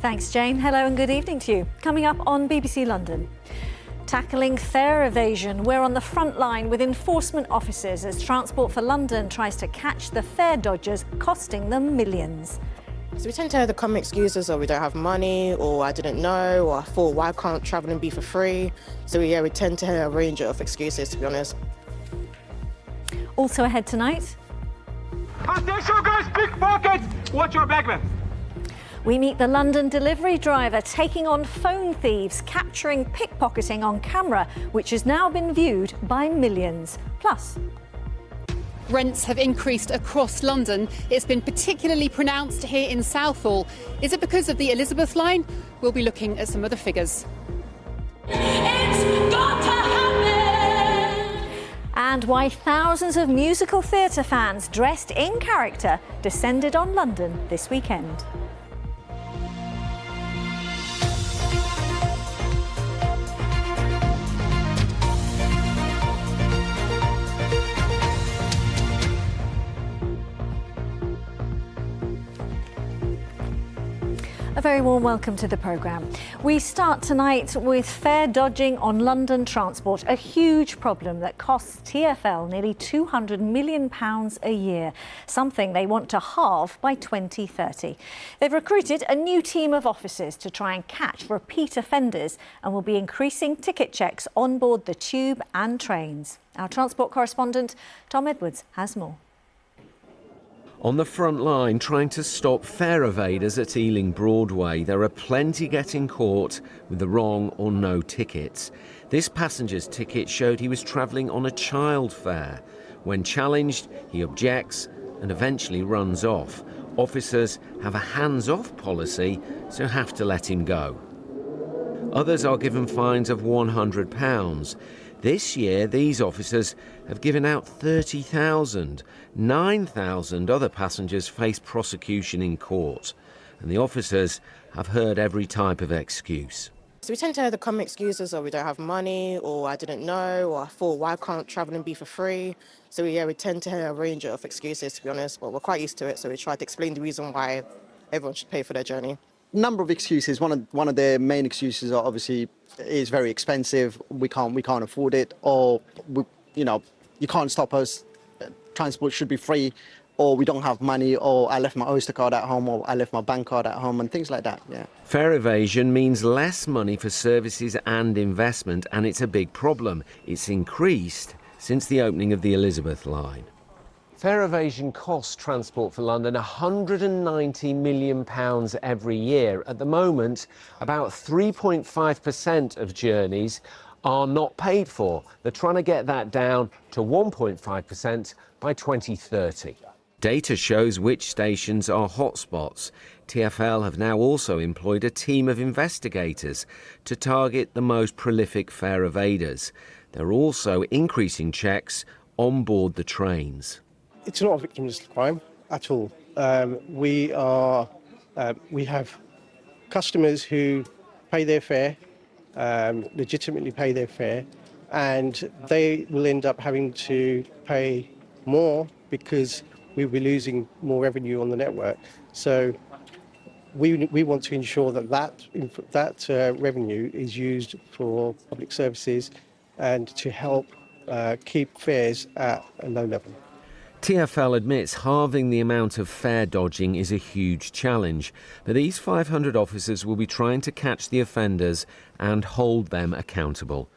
Thanks, Jane. Hello and good evening to you. Coming up on BBC London. Tackling fare evasion. We're on the front line with enforcement officers as Transport for London tries to catch the fare dodgers, costing them millions. So we tend to hear the common excuses, or we don't have money, or I didn't know, or I thought, why can't travelling be for free? So yeah, we tend to hear a range of excuses, to be honest. Also ahead tonight. Attention guys, Pickpocket! Watch your back, man. We meet the London delivery driver taking on phone thieves, capturing pickpocketing on camera, which has now been viewed by millions. Plus, rents have increased across London. It's been particularly pronounced here in Southall. Is it because of the Elizabeth line? We'll be looking at some of the figures. It's got to happen! And why thousands of musical theatre fans dressed in character descended on London this weekend. A very warm welcome to the programme. We start tonight with fare dodging on London transport, a huge problem that costs TfL nearly £200 million a year, something they want to halve by 2030. They've recruited a new team of officers to try and catch repeat offenders and will be increasing ticket checks on board the tube and trains. Our transport correspondent Tom Edwards has more. On the front line, trying to stop fare evaders at Ealing Broadway, there are plenty getting caught with the wrong or no tickets. This passenger's ticket showed he was travelling on a child fare. When challenged, he objects and eventually runs off. Officers have a hands-off policy, so have to let him go. Others are given fines of £100. This year, these officers have given out £30,000. 9,000 other passengers face prosecution in court. And the officers have heard every type of excuse. So we tend to hear the common excuses, or we don't have money, or I didn't know, or I thought, why can't travelling be for free? So yeah, we tend to hear a range of excuses, to be honest, but we're quite used to it, so we try to explain the reason why everyone should pay for their journey. Number of excuses. One of the main excuses are obviously it's very expensive. We can't afford it, or you can't stop us. Transport should be free, or we don't have money, or I left my Oyster card at home, or I left my bank card at home, and things like that. Yeah. Fare evasion means less money for services and investment, and it's a big problem. It's increased since the opening of the Elizabeth line. Fare evasion costs Transport for London £190 million every year. At the moment, about 3.5% of journeys are not paid for. They're trying to get that down to 1.5% by 2030. Data shows which stations are hotspots. TfL have now also employed a team of investigators to target the most prolific fare evaders. They're also increasing checks on board the trains. It's not a victimless crime at all. We have customers who pay their fare, legitimately pay their fare, and they will end up having to pay more because we'll be losing more revenue on the network. So we want to ensure that revenue is used for public services and to help keep fares at a low level. TfL admits halving the amount of fare dodging is a huge challenge, but these 500 officers will be trying to catch the offenders and hold them accountable.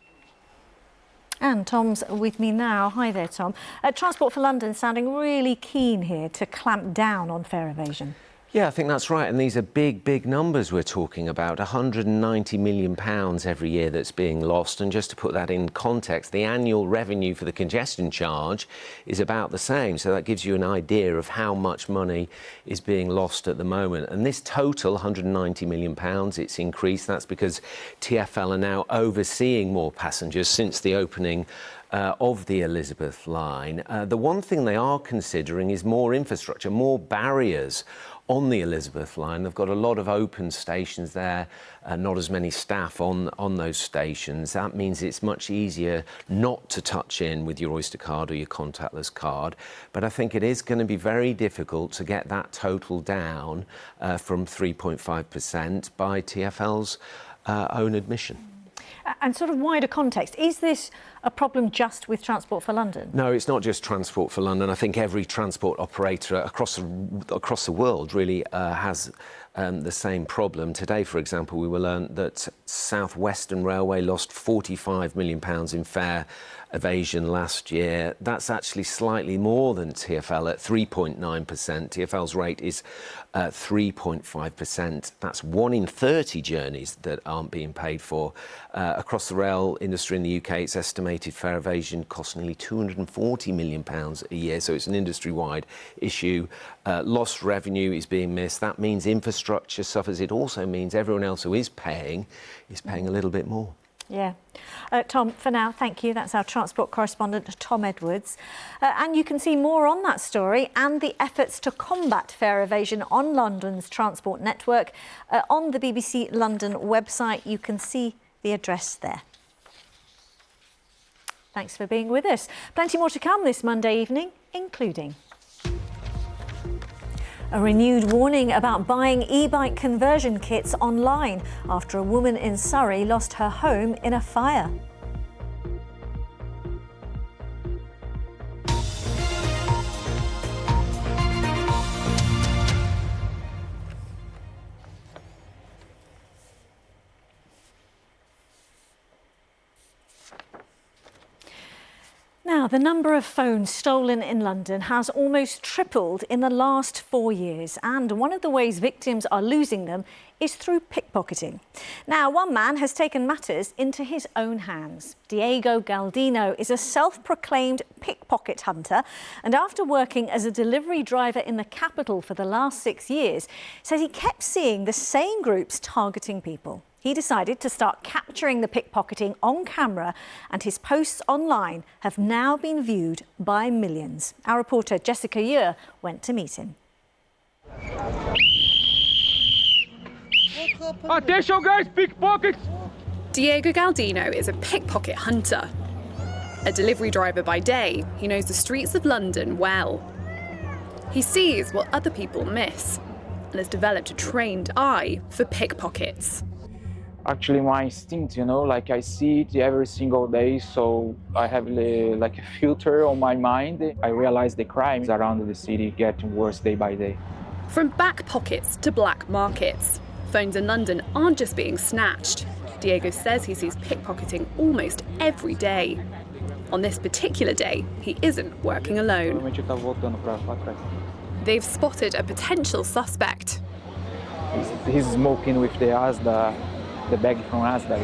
And Tom's with me now. Hi there, Tom. Transport for London sounding really keen here to clamp down on fare evasion. Yeah, I think that's right. And these are big numbers we're talking about. £190 million every year that's being lost. And just to put that in context, the annual revenue for the congestion charge is about the same. So that gives you an idea of how much money is being lost at the moment. And this total, £190 million, it's increased. That's because TfL are now overseeing more passengers since the opening of the Elizabeth line. The one thing they are considering is more infrastructure, more barriers on the Elizabeth line. They've got a lot of open stations there, not as many staff on those stations. That means it's much easier not to touch in with your Oyster card or your contactless card. But I think it is going to be very difficult to get that total down from 3.5% by TfL's own admission. And sort of wider context, is this a problem just with Transport for London? No, it's not just Transport for London. I think every transport operator across the world really has the same problem. Today, for example, we will learn that South Western Railway lost £45 million in fare evasion last year. That's actually slightly more than TfL at 3.9%. TfL's rate is 3.5%. That's 1 in 30 journeys that aren't being paid for. Across the rail industry in the UK, it's estimated fare evasion costs nearly £240 million a year, so it's an industry-wide issue. Lost revenue is being missed. That means infrastructure suffers. It also means everyone else who is paying a little bit more. Yeah. Tom, for now, thank you. That's our transport correspondent, Tom Edwards. And you can see more on that story and the efforts to combat fare evasion on London's transport network on the BBC London website. You can see the address there. Thanks for being with us. Plenty more to come this Monday evening, including a renewed warning about buying e-bike conversion kits online after a woman in Surrey lost her home in a fire. Now, the number of phones stolen in London has almost tripled in the last 4 years, and one of the ways victims are losing them is through pickpocketing. Now, one man has taken matters into his own hands. Diego Galdino is a self-proclaimed pickpocket hunter, and after working as a delivery driver in the capital for the last 6 years, says he kept seeing the same groups targeting people. He decided to start capturing the pickpocketing on camera, and his posts online have now been viewed by millions. Our reporter Jessica Ure went to meet him. Attention guys, pickpockets! Diego Galdino is a pickpocket hunter. A delivery driver by day, he knows the streets of London well. He sees what other people miss and has developed a trained eye for pickpockets. Actually, my instinct, like I see it every single day, so I have like a filter on my mind. I realize the crimes around the city getting worse day by day. From back pockets to black markets, phones in London aren't just being snatched. Diego says he sees pickpocketing almost every day. On this particular day, he isn't working alone. They've spotted a potential suspect. He's smoking with the bag from Asda,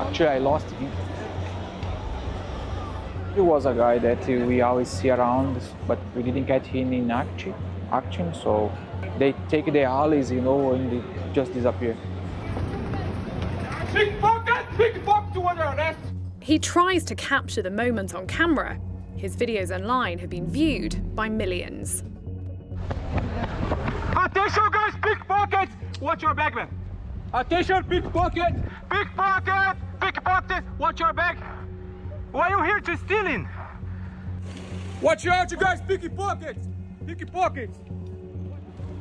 Actually, I lost him. He was a guy that we always see around, but we didn't get him in action, so they take the alleys, and they just disappear. Pickpocket! Pickpocket under arrest! He tries to capture the moment on camera. His videos online have been viewed by millions. Attention guys, pickpockets! Watch your bag, man. Attention, pickpocket! Pickpocket! Pickpocket! Watch your bag. Why are you here to stealing? Watch out, you guys, pickpockets! Pickpockets!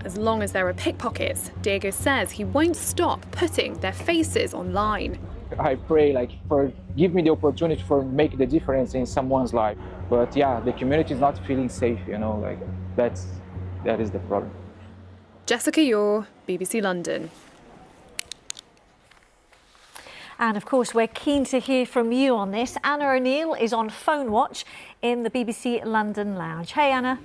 As long as there are pickpockets, Diego says he won't stop putting their faces online. I pray, for give me the opportunity for make the difference in someone's life. But yeah, the community is not feeling safe, that is the problem. Jessica Ure, BBC London. And of course, we're keen to hear from you on this. Anna O'Neill is on phone watch in the BBC London Lounge. Hey, Anna.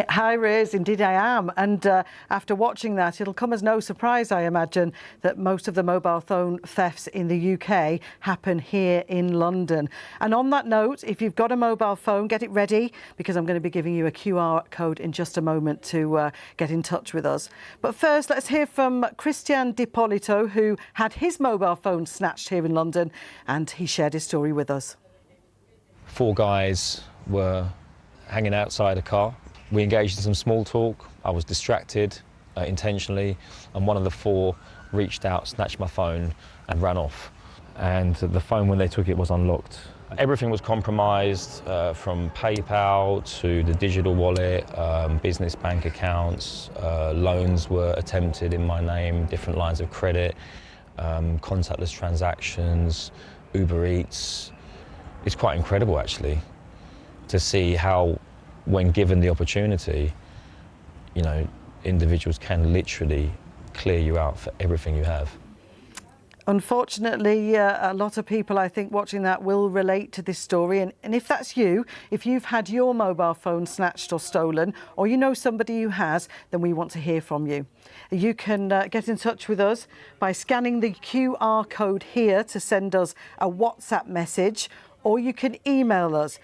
Hi, Riz. Indeed, I am. And after watching that, it'll come as no surprise, I imagine, that most of the mobile phone thefts in the UK happen here in London. And on that note, if you've got a mobile phone, get it ready, because I'm going to be giving you a QR code in just a moment to get in touch with us. But first, let's hear from Christian D'Ippolito, who had his mobile phone snatched here in London, and he shared his story with us. 4 guys were hanging outside a car. We engaged in some small talk. I was distracted intentionally, and one of the 4 reached out, snatched my phone and ran off. And the phone, when they took it, was unlocked. Everything was compromised, from PayPal to the digital wallet, business bank accounts, loans were attempted in my name, different lines of credit, contactless transactions, Uber Eats. It's quite incredible, actually, to see how, when given the opportunity, you know, individuals can literally clear you out for everything you have. Unfortunately, a lot of people, I think, watching that will relate to this story. And if that's you, if you've had your mobile phone snatched or stolen, or you know somebody who has, then we want to hear from you. You can get in touch with us by scanning the QR code here to send us a WhatsApp message, or you can email us.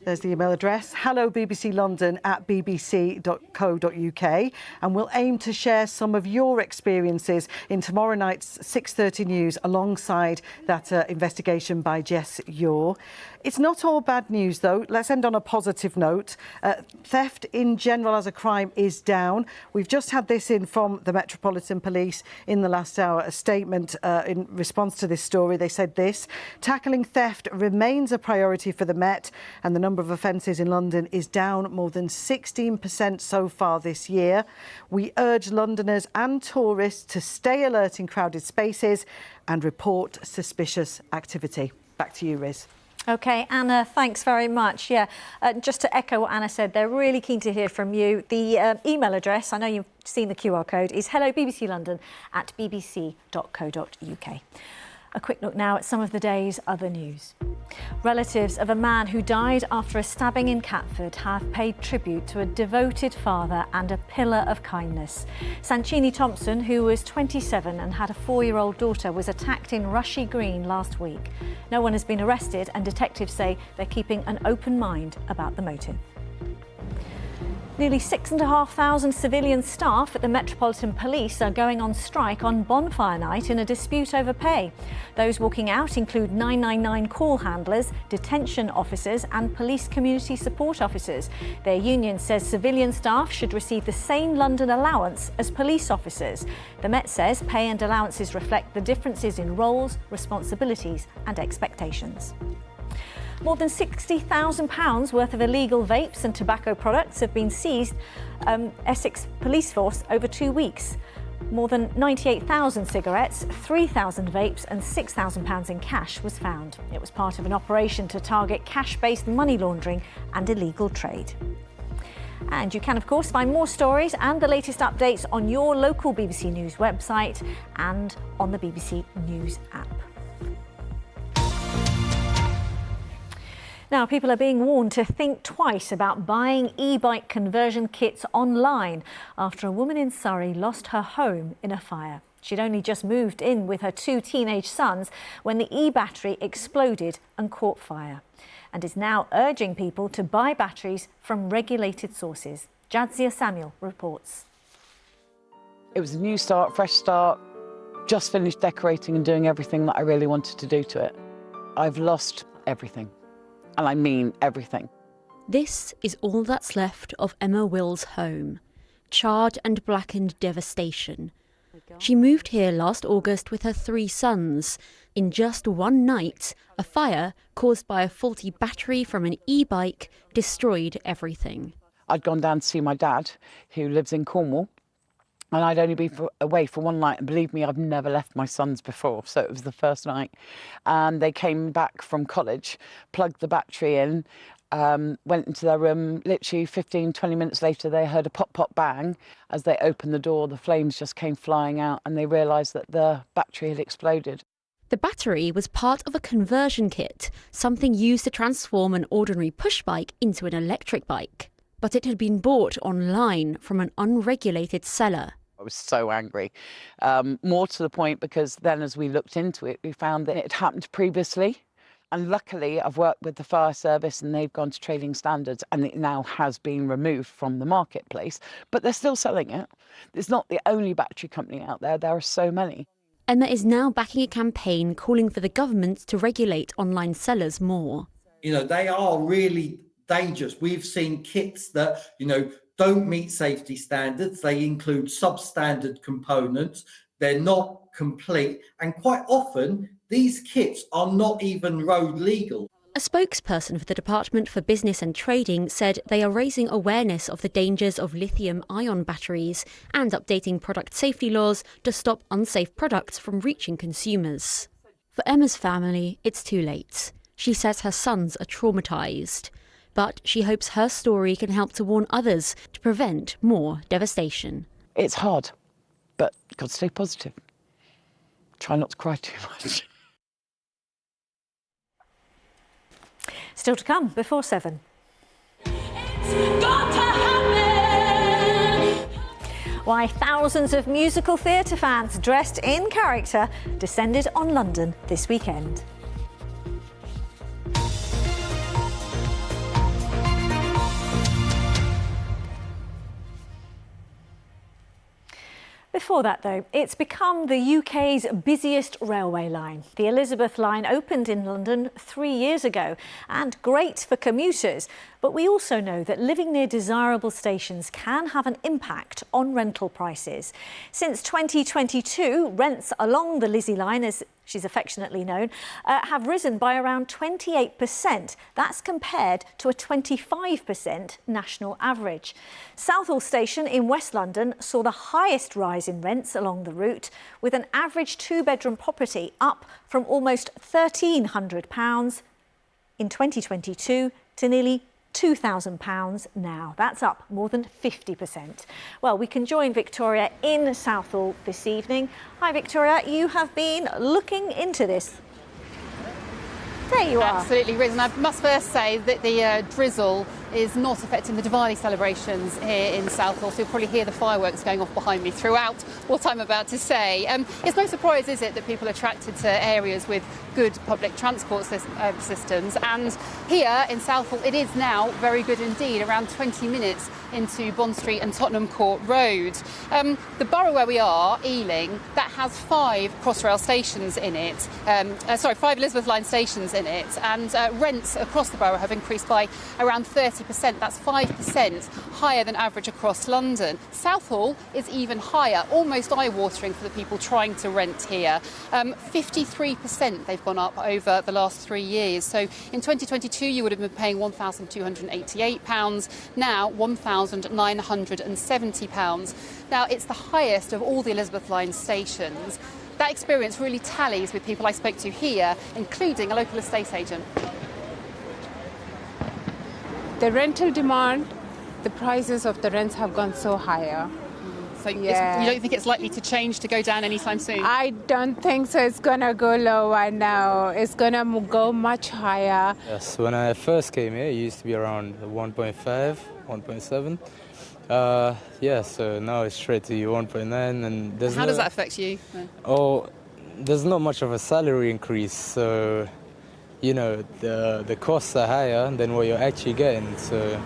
There's the email address, hellobbclondon@bbc.co.uk, and we'll aim to share some of your experiences in tomorrow night's 6:30 news alongside that investigation by Jess Yore. It's not all bad news, though. Let's end on a positive note. Theft in general as a crime is down. We've just had this in from the Metropolitan Police in the last hour, a statement in response to this story. They said this: tackling theft remains a priority for the Met, and the number of offences in London is down more than 16% so far this year. We urge Londoners and tourists to stay alert in crowded spaces and report suspicious activity. Back to you, Riz. OK, Anna, thanks very much. Yeah, just to echo what Anna said, they're really keen to hear from you. The email address, I know you've seen the QR code, is hellobbclondon@bbc.co.uk. A quick look now at some of the day's other news. Relatives of a man who died after a stabbing in Catford have paid tribute to a devoted father and a pillar of kindness. Sanchini Thompson, who was 27 and had a 4-year-old daughter, was attacked in Rushy Green last week. No one has been arrested, and detectives say they're keeping an open mind about the motive. Nearly 6,500 civilian staff at the Metropolitan Police are going on strike on bonfire night in a dispute over pay. Those walking out include 999 call handlers, detention officers and police community support officers. Their union says civilian staff should receive the same London allowance as police officers. The Met says pay and allowances reflect the differences in roles, responsibilities and expectations. More than £60,000 worth of illegal vapes and tobacco products have been seized Essex Police Force over 2 weeks. More than 98,000 cigarettes, 3,000 vapes and £6,000 in cash was found. It was part of an operation to target cash-based money laundering and illegal trade. And you can, of course, find more stories and the latest updates on your local BBC News website and on the BBC News app. Now, people are being warned to think twice about buying e-bike conversion kits online after a woman in Surrey lost her home in a fire. She'd only just moved in with her 2 teenage sons when the e-battery exploded and caught fire, and is now urging people to buy batteries from regulated sources. Jadzia Samuel reports. It was a new start, fresh start, just finished decorating and doing everything that I really wanted to do to it. I've lost everything. And I mean everything. This is all that's left of Emma Will's home. Charred and blackened devastation. She moved here last August with her 3 sons. In just one night, a fire caused by a faulty battery from an e-bike destroyed everything. I'd gone down to see my dad, who lives in Cornwall, and I'd only been away for one night, and believe me, I've never left my sons before, so it was the first night. And they came back from college, plugged the battery in, went into their room. Literally 15, 20 minutes later, they heard a pop, pop, bang. As they opened the door, the flames just came flying out, and they realised that the battery had exploded. The battery was part of a conversion kit, something used to transform an ordinary push bike into an electric bike. But it had been bought online from an unregulated seller. I was so angry, more to the point because then as we looked into it, we found that it had happened previously. And luckily, I've worked with the fire service and they've gone to trading standards and it now has been removed from the marketplace, but they're still selling it. It's not the only battery company out there. There are so many. Emma is now backing a campaign calling for the government to regulate online sellers more. You know, they are really dangerous. We've seen kits that, you know, don't meet safety standards. They include substandard components. They're not complete. And quite often, these kits are not even road legal. A spokesperson for the Department for Business and Trading said they are raising awareness of the dangers of lithium-ion batteries and updating product safety laws to stop unsafe products from reaching consumers. For Emma's family, it's too late. She says her sons are traumatised, but she hopes her story can help to warn others to prevent more devastation. It's hard, but you've got to stay positive. Try not to cry too much. Still to come before 7. Why thousands of musical theatre fans dressed in character descended on London this weekend. Before that, though, it's become the UK's busiest railway line. The Elizabeth line opened in London 3 years ago, and great for commuters. But we also know that living near desirable stations can have an impact on rental prices. Since 2022, rents along the Lizzie line, as she's affectionately known, have risen by around 28%. That's compared to a 25% national average. Southall Station in West London saw the highest rise in rents along the route, with an average two-bedroom property up from almost £1,300 in 2022 to nearly £2,000 now. That's up more than 50%. Well, we can join Victoria in Southall this evening. Hi, Victoria. You have been looking into this. There you are. Absolutely, Riz. And I must first say that the drizzle is not affecting the Diwali celebrations here in Southall, so you'll probably hear the fireworks going off behind me throughout what I'm about to say. It's no surprise, is it, that people are attracted to areas with good public transport systems, and here in Southall it is now very good indeed, around 20 minutes into Bond Street and Tottenham Court Road. The borough where we are, Ealing, that has 5 Crossrail stations in it, 5 Elizabeth line stations in it, and rents across the borough have increased by around 30%. That's 5% higher than average across London. Southall is even higher, almost eye-watering for the people trying to rent here. 53% they've gone up over the last 3 years. So in 2022 you would have been paying £1,288, now £1,970. Now it's the highest of all the Elizabeth line stations. That experience really tallies with people I spoke to here, including a local estate agent. The rental demand, the prices of the rents have gone so higher. So you don't think it's likely to change, to go down anytime soon? I don't think so. It's going to go lower now. It's going to go much higher. Yes, when I first came here, it used to be around 1.5, 1.7. So now it's straight to 1.9. And there's How does that affect you? Oh, there's not much of a salary increase, so you know, the costs are higher than what you're actually getting, so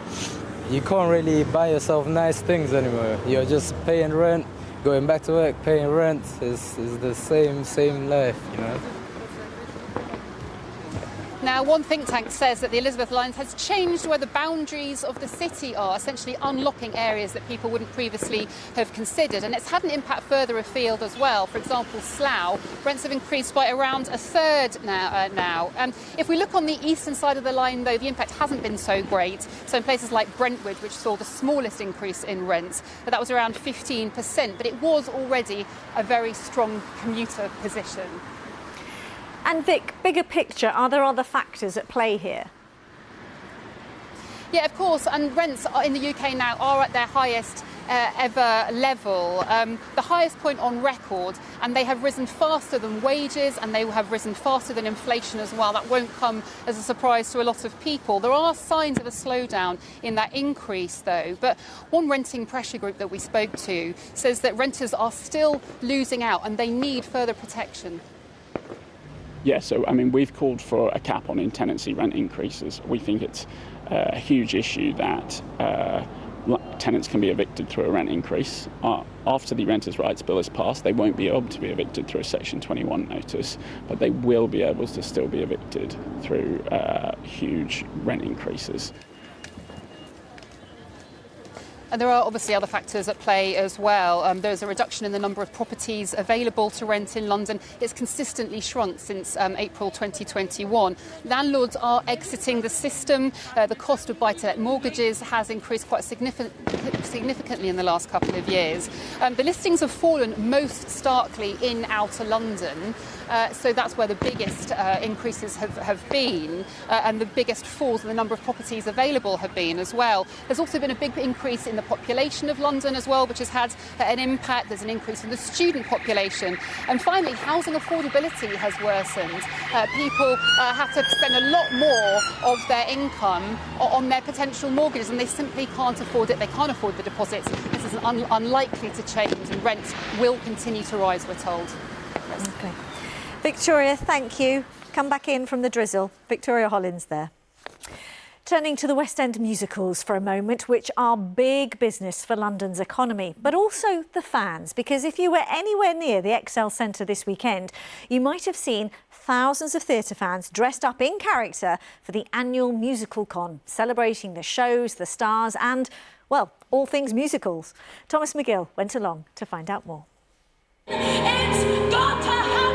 you can't really buy yourself nice things anymore. You're just paying rent, going back to work, paying rent. It's the same life, you know. Now, one think tank says that the Elizabeth line has changed where the boundaries of the city are, essentially unlocking areas that people wouldn't previously have considered. And it's had an impact further afield as well. For example, Slough, rents have increased by around a third now. If we look on the eastern side of the line, though, the impact hasn't been so great. So in places like Brentwood, which saw the smallest increase in rents, that was around 15%. But it was already a very strong commuter position. And Vic, bigger picture, are there other factors at play here? Yeah, of course, and rents in the UK now are at their highest ever level, the highest point on record, and they have risen faster than wages, and they have risen faster than inflation as well. That won't come as a surprise to a lot of people. There are signs of a slowdown in that increase, though, but one renting pressure group that we spoke to says that renters are still losing out and they need further protection. Yeah, so I mean, we've called for a cap on in-tenancy rent increases. We think it's a huge issue that tenants can be evicted through a rent increase. After the Renters' Rights Bill is passed, they won't be able to be evicted through a Section 21 notice, but they will be able to still be evicted through huge rent increases. And there are obviously other factors at play as well. There's a reduction in the number of properties available to rent in London. It's consistently shrunk since April 2021. Landlords are exiting the system. The cost of buy-to-let mortgages has increased quite significantly in the last couple of years. The listings have fallen most starkly in outer London. So that's where the biggest increases have been, and the biggest falls in the number of properties available have been as well. There's also been a big increase in the population of London as well, which has had an impact. There's an increase in the student population. And finally, housing affordability has worsened. People have to spend a lot more of their income on their potential mortgages, and they simply can't afford it. They can't afford the deposits. This is unlikely to change, and rents will continue to rise, we're told. Okay. Victoria, thank you. Come back in from the drizzle. Victoria Hollins there. Turning to the West End musicals for a moment, which are big business for London's economy, but also the fans, because if you were anywhere near the ExCeL Centre this weekend, you might have seen thousands of theatre fans dressed up in character for the annual musical con, celebrating the shows, the stars and, well, all things musicals. Thomas McGill went along to find out more. It's got to happen!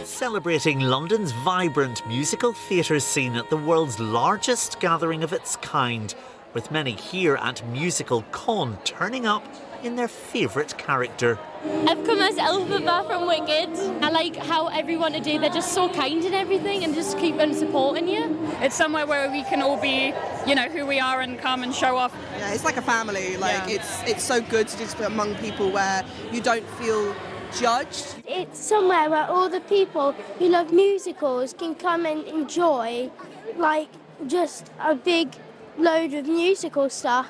Celebrating London's vibrant musical theatre scene at the world's largest gathering of its kind, with many here at Musical Con turning up in their favourite character. I've come as Elphaba from Wicked. I like how everyone today, they're just so kind and everything and just keep on supporting you. It's somewhere where we can all be, you know, who we are and come and show off. Yeah, it's like a family. It's so good to just be among people where you don't feel judged. It's somewhere where all the people who love musicals can come and enjoy, like, just a big load of musical stuff.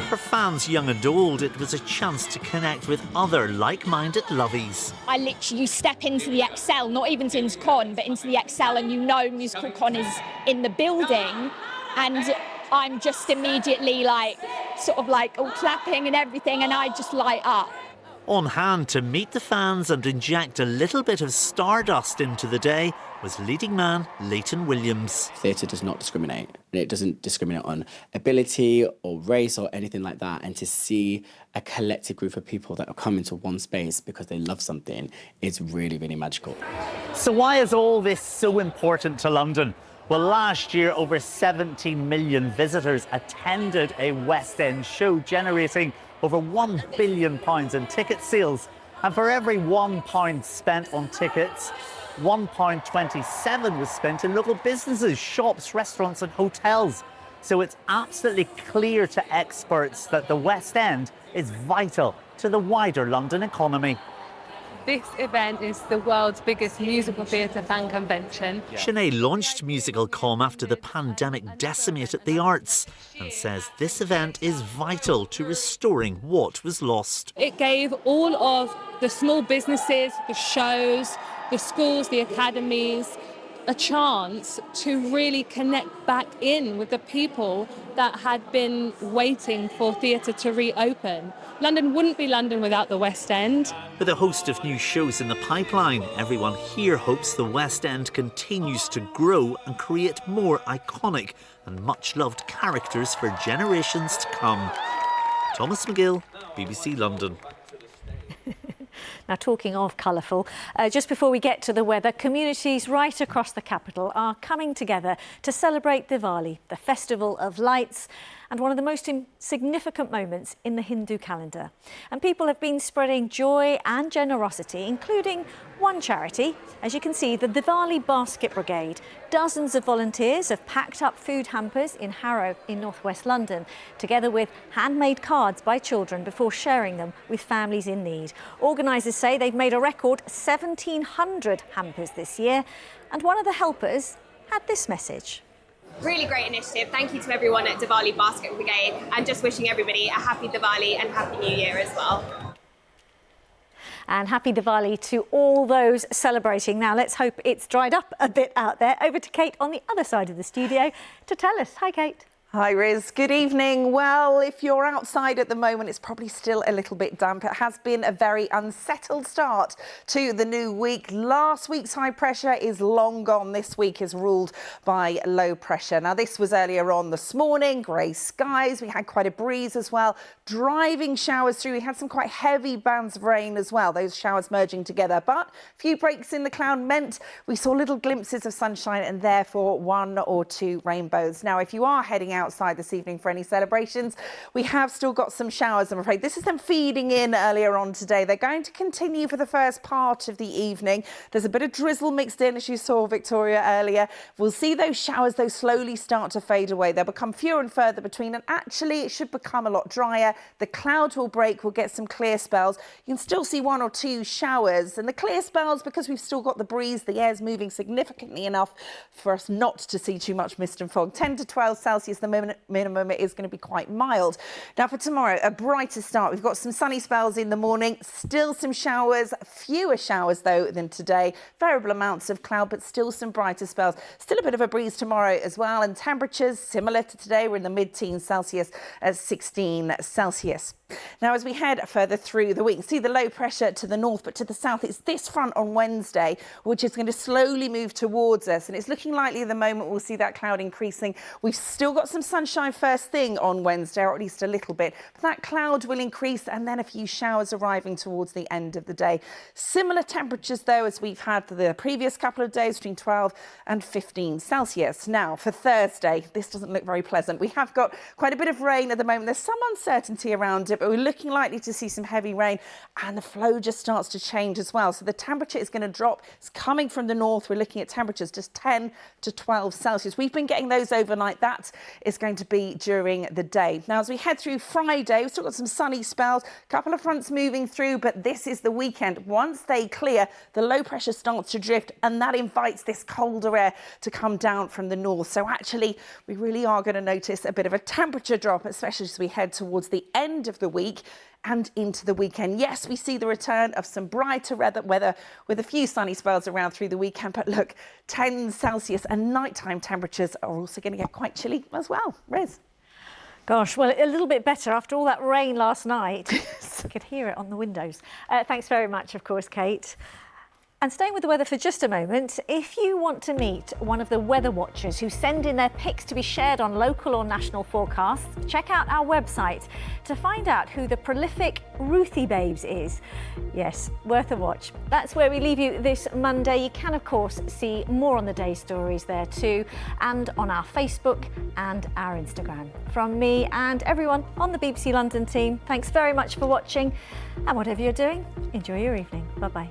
For fans young and old, it was a chance to connect with other like-minded lovies. I literally step into the ExCeL, not even into Con, but into the ExCeL, and you know Musical Con is in the building, and I'm just immediately like, sort of like all clapping and everything, and I just light up. On hand to meet the fans and inject a little bit of stardust into the day was leading man Leighton Williams. Theatre does not discriminate. It doesn't discriminate on ability or race or anything like that. And to see a collective group of people that have come into one space because they love something is really, really magical. So why is all this so important to London? Well, last year, over 70 million visitors attended a West End show, generating over £1 billion in ticket sales. And for every £1 spent on tickets, £1.27 was spent in local businesses, shops, restaurants and hotels. So it's absolutely clear to experts that the West End is vital to the wider London economy. This event is the world's biggest musical theatre fan convention. Sinead launched Musical Com after the pandemic decimated the arts and says this event is vital to restoring what was lost. It gave all of the small businesses, the shows, the schools, the academies, a chance to really connect back in with the people that had been waiting for theatre to reopen. London wouldn't be London without the West End. With a host of new shows in the pipeline, everyone here hopes the West End continues to grow and create more iconic and much-loved characters for generations to come. Thomas McGill, BBC London. Now, talking of colourful, just before we get to the weather, communities right across the capital are coming together to celebrate Diwali, the festival of lights, and one of the most significant moments in the Hindu calendar. And people have been spreading joy and generosity, including one charity. As you can see, the Diwali Basket Brigade. Dozens of volunteers have packed up food hampers in Harrow in northwest London, together with handmade cards by children before sharing them with families in need. Organisers say they've made a record 1,700 hampers this year, and one of the helpers had this message. Really great initiative. Thank you to everyone at Diwali Basket Brigade, and just wishing everybody a happy Diwali and happy New Year as well. And happy Diwali to all those celebrating. Now, let's hope it's dried up a bit out there. Over to Kate on the other side of the studio to tell us. Hi, Kate. Hi Riz, good evening. Well, if you're outside at the moment, it's probably still a little bit damp. It has been a very unsettled start to the new week. Last week's high pressure is long gone. This week is ruled by low pressure. Now, this was earlier on this morning, grey skies. We had quite a breeze as well. Driving showers through. We had some quite heavy bands of rain as well, those showers merging together. But a few breaks in the cloud meant we saw little glimpses of sunshine and therefore 1 or 2 rainbows. Now, if you are heading outside this evening for any celebrations, we have still got some showers, I'm afraid. This is them feeding in earlier on today. They're going to continue for the first part of the evening. There's a bit of drizzle mixed in, as you saw, Victoria, earlier. We'll see those showers, though, slowly start to fade away. They'll become fewer and further between, and actually it should become a lot drier. The clouds will break, we'll get some clear spells. You can still see 1 or 2 showers, and the clear spells, because we've still got the breeze, the air's moving significantly enough for us not to see too much mist and fog. 10 to 12 Celsius, the minimum, it is going to be quite mild. Now for tomorrow, a brighter start. We've got some sunny spells in the morning, still some showers, fewer showers though than today. Variable amounts of cloud, but still some brighter spells. Still a bit of a breeze tomorrow as well, and temperatures similar to today. We're in the mid-teens Celsius at 16 Celsius. Now, as we head further through the week, see the low pressure to the north, but to the south, it's this front on Wednesday, which is going to slowly move towards us. And it's looking likely at the moment we'll see that cloud increasing. We've still got some sunshine first thing on Wednesday, or at least a little bit. But that cloud will increase, and then a few showers arriving towards the end of the day. Similar temperatures, though, as we've had the previous couple of days, between 12 and 15 Celsius. Now, for Thursday, this doesn't look very pleasant. We have got quite a bit of rain at the moment. There's some uncertainty around it, but we're looking likely to see some heavy rain, and the flow just starts to change as well. So the temperature is going to drop. It's coming from the north. We're looking at temperatures just 10 to 12 Celsius. We've been getting those overnight. That is going to be during the day. Now, as we head through Friday, we've still got some sunny spells, a couple of fronts moving through, but this is the weekend. Once they clear, the low pressure starts to drift, and that invites this colder air to come down from the north. So actually, we really are going to notice a bit of a temperature drop, especially as we head towards the end of the week and into the weekend. Yes, we see the return of some brighter weather with a few sunny spells around through the weekend, but look, 10 Celsius and nighttime temperatures are also going to get quite chilly as well. Riz. Gosh, well, a little bit better after all that rain last night. I could hear it on the windows. Thanks very much, of course, Kate. And staying with the weather for just a moment, if you want to meet one of the weather watchers who send in their pics to be shared on local or national forecasts, check out our website to find out who the prolific Ruthie Babes is. Yes, worth a watch. That's where we leave you this Monday. You can, of course, see more on the day stories there too, and on our Facebook and our Instagram. From me and everyone on the BBC London team, thanks very much for watching. And whatever you're doing, enjoy your evening. Bye-bye.